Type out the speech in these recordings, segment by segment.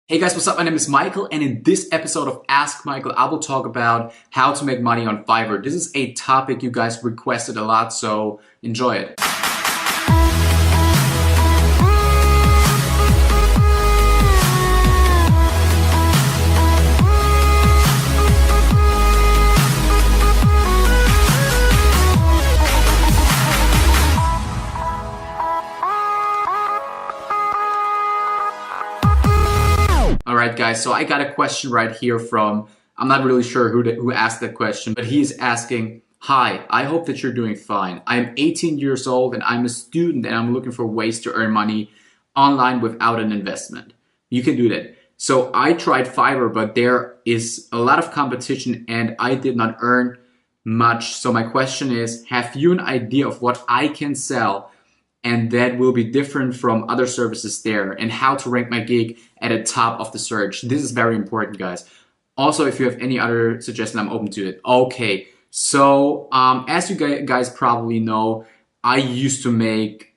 Hey guys, what's up? My name is Michael, and in this episode of Ask Michael, I will talk about how to make money on Fiverr. This is a topic you guys requested a lot, so enjoy it. Alright guys, so I got a question right here from, I'm not really sure who asked that question, but he's asking, "Hi, I hope that you're doing fine. I'm 18 years old and I'm a student and I'm looking for ways to earn money online without an investment." You can do that. So I tried Fiverr, but there is a lot of competition and I did not earn much. So my question is, have you an idea of what I can sell and that will be different from other services there, and how to rank my gig at the top of the search? This is very important, guys. Also, if you have any other suggestion, I'm open to it. Okay, so as you guys probably know, I used to make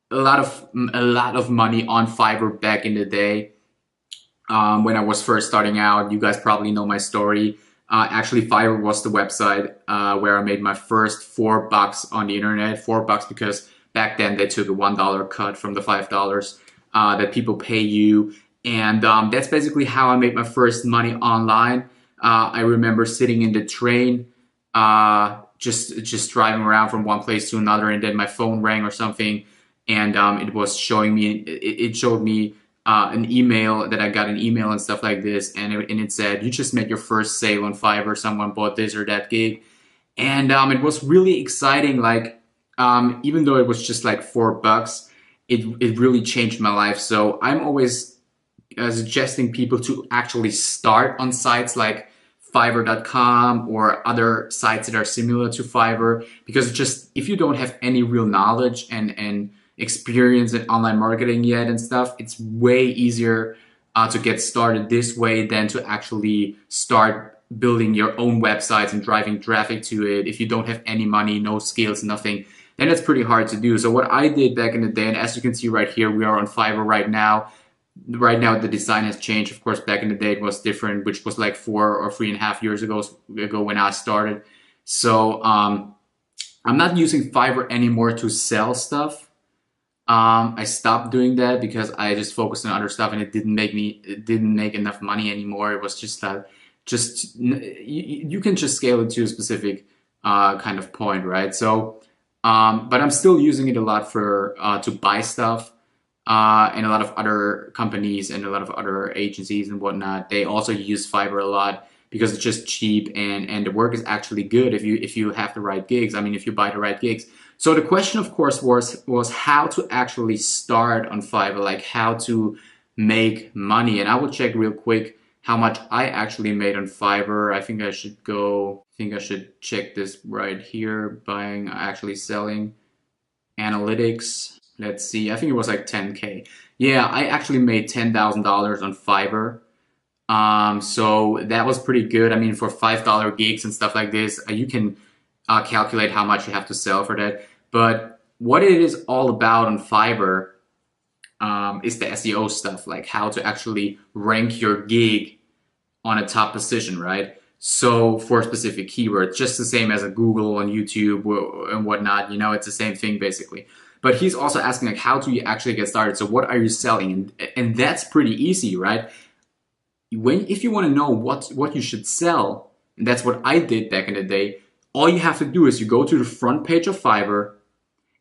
a lot of money on Fiverr back in the day when I was first starting out. You guys probably know my story. Actually, Fiverr was the website where I made my first $4 on the internet. $4 because back then they took a $1 cut from the $5 that people pay you. And that's basically how I made my first money online. I remember sitting in the train, just driving around from one place to another, and then my phone rang or something, and it was showing me, it showed me an email that I got an email and stuff like this, and it said, "You just made your first sale on Fiverr. Someone bought this or that gig," and it was really exciting. Like even though it was just like $4, it really changed my life. So I'm always suggesting people to actually start on sites like Fiverr.com or other sites that are similar to Fiverr, because just if you don't have any real knowledge and experience in online marketing yet and stuff, it's way easier to get started this way than to actually start building your own websites and driving traffic to it. If you don't have any money, no skills, nothing, then it's pretty hard to do. So what I did back in the day, and as you can see right here, we are on Fiverr right now. Right now the design has changed. Of course, back in the day it was different, which was like 4 or 3.5 years ago when I started. So I'm not using Fiverr anymore to sell stuff. I stopped doing that because I just focused on other stuff, and it didn't make enough money anymore. It was just that you can just scale it to a specific kind of point, right? So but I'm still using it a lot for to buy stuff. And a lot of other companies and a lot of other agencies and whatnot, they also use Fiverr a lot because it's just cheap, and the work is actually good if you have the right gigs. I mean, if you buy the right gigs. So the question, of course, was how to actually start on Fiverr, like how to make money. And I will check real quick how much I actually made on Fiverr. I think I should check this right here, buying, actually selling, analytics. Let's see, I think it was like 10K. Yeah, I actually made $10,000 on Fiverr. So that was pretty good. I mean, for $5 gigs and stuff like this, you can calculate how much you have to sell for that. But what it is all about on Fiverr is the SEO stuff, like how to actually rank your gig on a top position, right? So for specific keywords, just the same as a Google and YouTube and whatnot, you know, it's the same thing basically. But he's also asking, like, how do you actually get started? So what are you selling? And that's pretty easy, right? If you want to know what you should sell, and that's what I did back in the day, all you have to do is you go to the front page of Fiverr,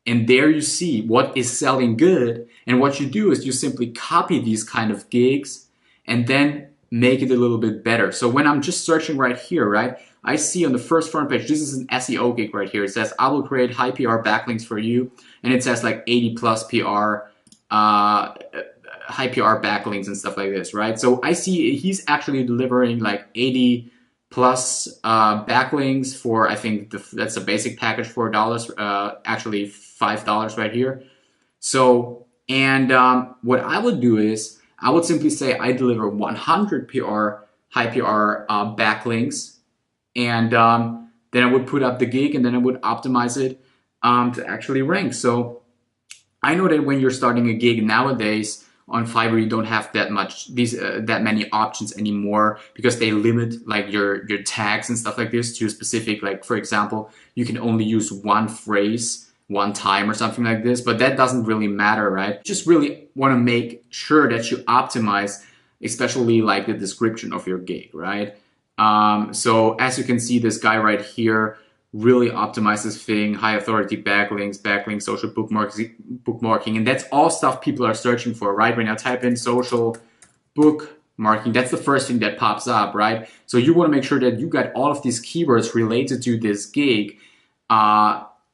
and there you see what is selling good. And what you do is you simply copy these kind of gigs and then make it a little bit better. So when I'm just searching right here, right, I see on the first front page, this is an SEO gig right here. It says, "I will create high PR backlinks for you." And it says like 80 plus PR, high PR backlinks and stuff like this, right? So I see he's actually delivering like 80 plus backlinks for, I think that's a basic package for $4, actually $5 right here. So, and what I would do is, I would simply say I deliver 100 PR, high PR backlinks, and then I would put up the gig, and then I would optimize it to actually rank. So I know that when you're starting a gig nowadays, on Fiverr you don't have that many options anymore, because they limit like your tags and stuff like this to a specific, like for example, you can only use one phrase one time or something like this, but that doesn't really matter, right? You just really want to make sure that you optimize, especially like the description of your gig, right? So as you can see, this guy right here really optimizes thing, high authority backlinks, social bookmarking, and that's all stuff people are searching for, right? When I type in social bookmarking, that's the first thing that pops up, right? So you want to make sure that you got all of these keywords related to this gig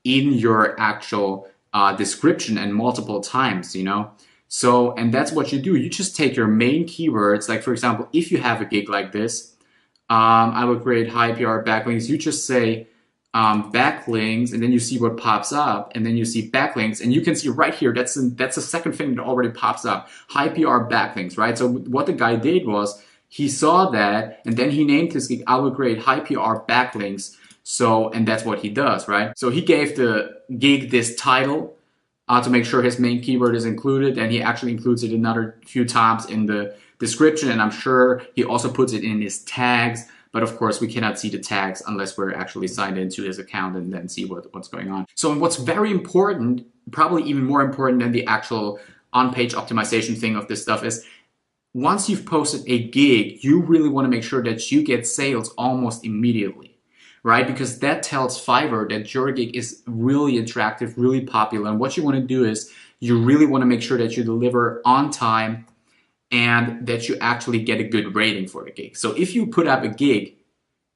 in your actual description and multiple times, you know? So, and that's what you do. You just take your main keywords, like for example, if you have a gig like this, I would create high PR backlinks. You just say backlinks, and then you see what pops up, and then you see backlinks, and you can see right here, that's the second thing that already pops up, high PR backlinks, right? So what the guy did was he saw that, and then he named his gig, I would create high PR backlinks. So, and that's what he does, right? So he gave the gig this title to make sure his main keyword is included, and he actually includes it another few times in the description, and I'm sure he also puts it in his tags. But of course, we cannot see the tags unless we're actually signed into his account and then see what's going on. So what's very important, probably even more important than the actual on-page optimization thing of this stuff, is once you've posted a gig, you really want to make sure that you get sales almost immediately, right? Because that tells Fiverr that your gig is really attractive, really popular. And what you want to do is you really want to make sure that you deliver on time and that you actually get a good rating for the gig. So if you put up a gig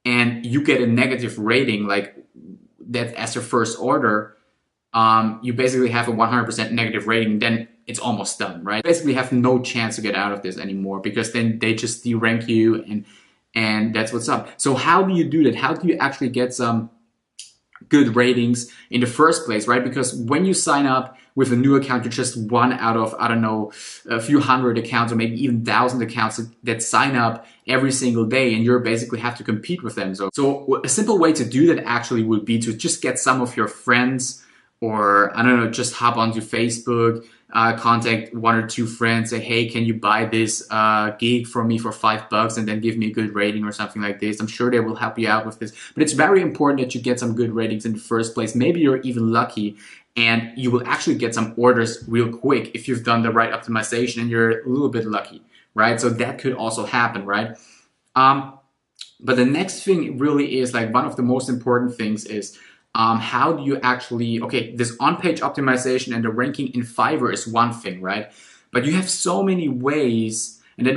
and you get a negative rating, like that as your first order, you basically have a 100% negative rating, then it's almost done, right? Basically have no chance to get out of this anymore, because then they just derank you, and that's what's up. So how do you do that? How do you actually get some good ratings in the first place, right? Because when you sign up with a new account, you're just one out of, I don't know, a few hundred accounts or maybe even 1,000 accounts that sign up every single day, and you basically have to compete with them. So a simple way to do that actually would be to just get some of your friends, or I don't know, just hop onto Facebook, contact one or two friends, say, hey, can you buy this gig for me for $5 and then give me a good rating or something like this. I'm sure they will help you out with this. But it's very important that you get some good ratings in the first place. Maybe you're even lucky and you will actually get some orders real quick if you've done the right optimization and you're a little bit lucky, right? So that could also happen, right? But the next thing really is, like, one of the most important things is how do you actually, okay, this on-page optimization and the ranking in Fiverr is one thing, right? But you have so many ways, and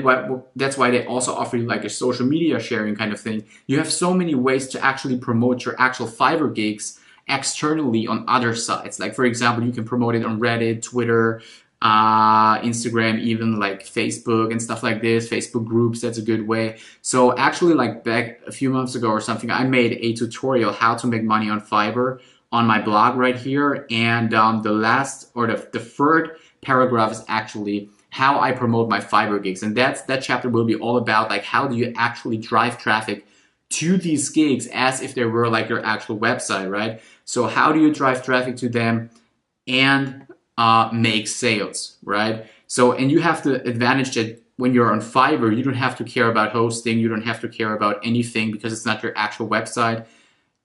that's why they also offer you like a social media sharing kind of thing. You have so many ways to actually promote your actual Fiverr gigs externally on other sites. Like, for example, you can promote it on Reddit, Twitter, Instagram, even like Facebook and stuff like this, Facebook groups, that's a good way. So actually, like back a few months ago or something, I made a tutorial how to make money on Fiverr on my blog right here. And the last, or the third paragraph is actually how I promote my Fiverr gigs. And that chapter will be all about like how do you actually drive traffic to these gigs as if they were like your actual website, right? So how do you drive traffic to them and make sales, right? So, and you have the advantage that when you're on Fiverr, you don't have to care about hosting, you don't have to care about anything because it's not your actual website.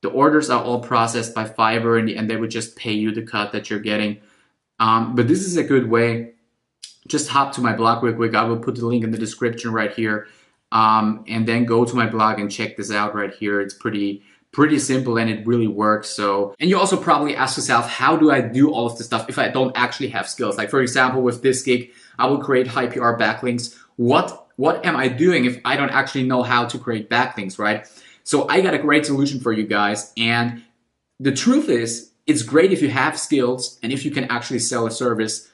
The orders are all processed by Fiverr, and they would just pay you the cut that you're getting. But this is a good way. Just hop to my blog real quick. I will put the link in the description right here. And then go to my blog and check this out right here. It's pretty simple and it really works. So, and you also probably ask yourself, how do I do all of this stuff if I don't actually have skills? Like, for example, with this gig, I will create high PR backlinks. What am I doing if I don't actually know how to create backlinks, right? So I got a great solution for you guys. And the truth is, it's great if you have skills and if you can actually sell a service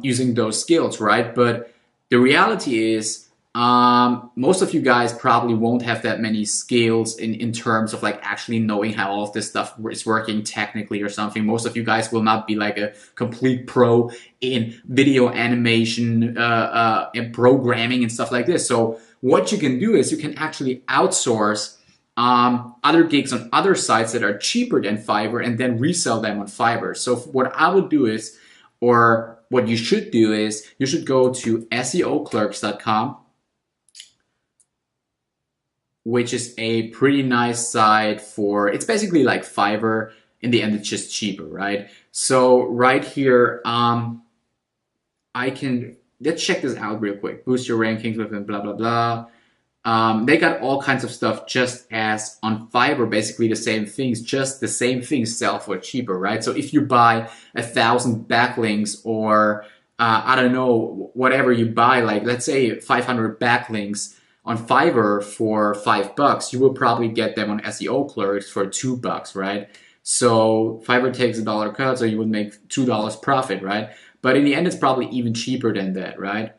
using those skills, right? But the reality is, most of you guys probably won't have that many skills in terms of like actually knowing how all of this stuff is working technically or something. Most of you guys will not be like a complete pro in video animation and programming and stuff like this. So what you can do is you can actually outsource other gigs on other sites that are cheaper than Fiverr and then resell them on Fiverr. So what I would do is, or what you should do is you should go to SEOclerks.com, which is a pretty nice site for, it's basically like Fiverr. In the end, it's just cheaper, right? So right here, let's check this out real quick. Boost your rankings with blah, blah, blah. They got all kinds of stuff just as on Fiverr, basically the same things, just the same things sell for cheaper, right? So if you buy 1,000 backlinks or I don't know, whatever you buy, like let's say 500 backlinks on Fiverr for $5, you will probably get them on SEO Clerks for $2, right? So Fiverr takes a dollar cut, so you would make $2 profit, right? But in the end, it's probably even cheaper than that, right?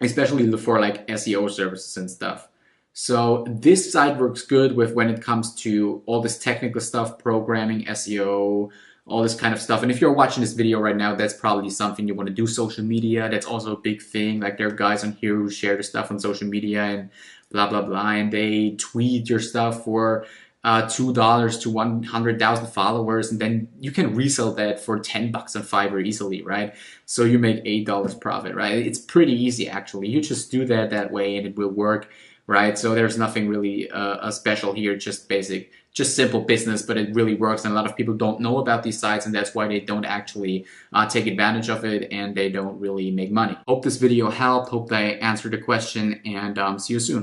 Especially for like SEO services and stuff. So this site works good with when it comes to all this technical stuff, programming, SEO, all this kind of stuff. And if you're watching this video right now, that's probably something you want to do. Social media, that's also a big thing. Like there are guys on here who share the stuff on social media and blah, blah, blah. And they tweet your stuff for $2 to 100,000 followers, and then you can resell that for $10 on Fiverr easily, right? So you make $8 profit, right? It's pretty easy actually. You just do that way and it will work, right? So there's nothing really special here, just basic, just simple business, but it really works. And a lot of people don't know about these sites, and that's why they don't actually take advantage of it, and they don't really make money. Hope this video helped. Hope I answered the question, and see you soon.